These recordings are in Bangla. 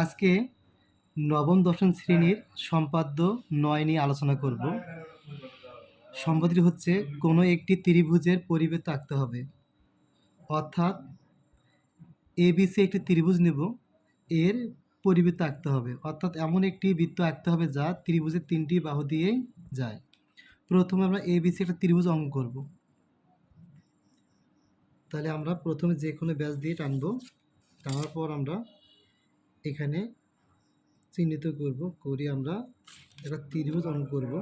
আজকে নবম দশম শ্রেণীর সম্পাদ্য ৯ নিয়ে আলোচনা করব। সম্পাদ্যটি হচ্ছে কোনো একটি ত্রিভুজের পরিবৃত্ত আঁকতে হবে। অর্থাৎ এবিসি একটি ত্রিভুজ নেব, এর পরিবৃত্ত আঁকতে হবে। অর্থাৎ এমন একটি বৃত্ত আঁকতে হবে যা ত্রিভুজের 3টি বাহু দিয়ে যায়। প্রথমে আমরা এবিসি একটা ত্রিভুজ অঙ্কন করব। তাহলে আমরা প্রথমে যে কোনো ব্যাস দিয়ে টানবো, টানার পর আমরা এখানে চিহ্নিত করব, করে আমরা একটা ত্রিভুজ অঙ্কন করব।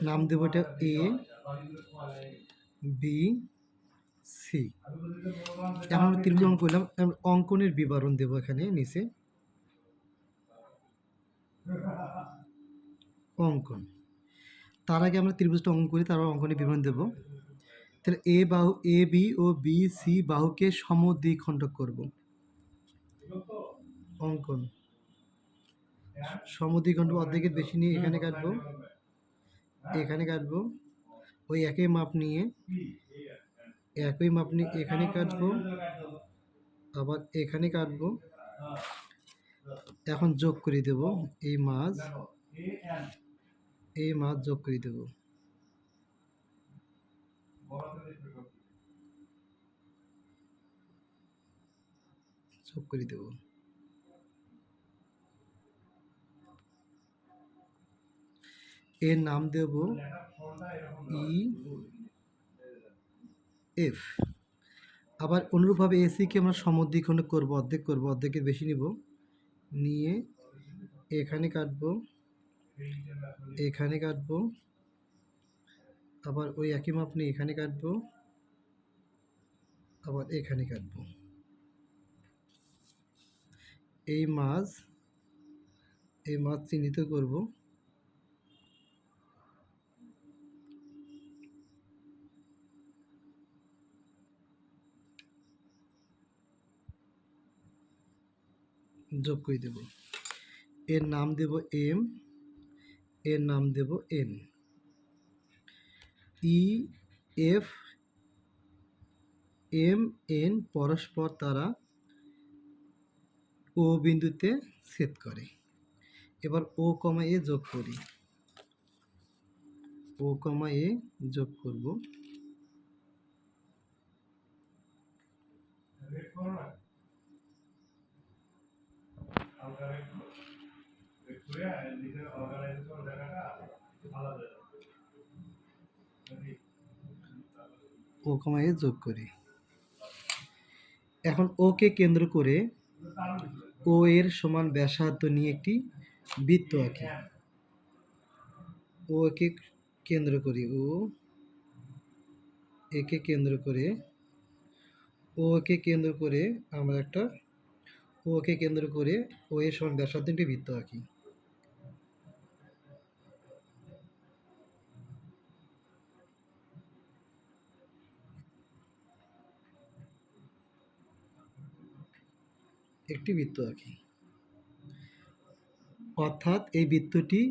নাম দেব এটা এ বি সি। এখন আমরা ত্রিভুজ অঙ্কন করলাম, অঙ্কনের বিবরণ দেব এখানে নিচে। অঙ্কন, তার আগে আমরা ত্রিভুজটা অঙ্কন করি, তারপর অঙ্কনের বিবরণ দেব। তাহলে এ বাহু A B O B C বাহুকে সমদ্বিখণ্ডক করব। অঙ্কন, সমদ্বিখণ্ডক অর্ধেকের বেশি নিয়ে এখানে কাটবো, এখানে কাটবো। ওই একই মাপ নিয়ে এখানে কাটবো, আবার এখানে কাটবো। এখন যোগ করে দেব, এই মাছ যোগ করে দেব। যোগ করে দেব। এর নাম দেব ই এফ। আবার অনুরূপভাবে এসিকে আমরা সমদ্বিখণ্ডক করব, অর্ধেকের বেশি নিব, নিয়ে এখানে কাটবো, এখানে কাটবো। আবার ওই একই মাপ নিয়ে এখানে কাটবো, আবার এখানে কাটবো। এই মাছ চিহ্নিত করব। যোগ করে দেব। এর নাম দেব এম, এর নাম দেব N. E F M N পরস্পর তারা ও বিন্দুতে ছেদ করে। এবার ও কমা এ যোগ করি, ও কমা এ যোগ করব। ও কমা এ যোগ করি। এখন ওকে6 কেন্দ্র করে ও এর সমান ব্যাসার্ধ নিয়ে একটি বৃত্ত আঁকি। ও একে কেন্দ্র করি, ও একে কেন্দ্র করে আমরা একটা ওকে কেন্দ্র করে ও এর সমান ব্যাসার্ধ একটি বৃত্ত আঁকি। একটি বৃত্ত আঁকি। অর্থাৎ এই বৃত্তটি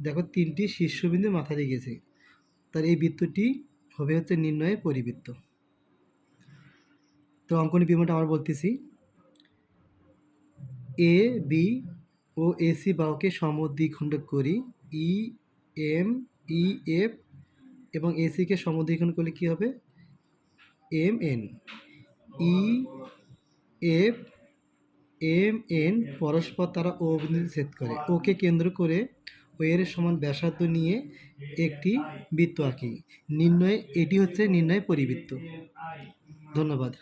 দেখো 3টি শীর্ষবিন্দু মাথা দিয়ে গেছে, তার এই বৃত্তটি হবে হচ্ছে নির্ণয়ের পরিবৃত্ত। তো অঙ্কনের বিবরণটা আবার বলতেছি। এ বি ও এসি বাহুকে সমদ্বিখণ্ডক করি। ই এম ই এফ এবং এসিকে সমদ্বিখণ্ডক করলে কি হবে? M N. E F M N পরস্পর তারা ও বিন্দুতে ছেদ করে। ওকে কেন্দ্র করে ও এর সমান ব্যাসার্ধ নিয়ে একটি বৃত্ত আঁকি। এটি হচ্ছে নির্ণয় পরিবৃত্ত। ধন্যবাদ।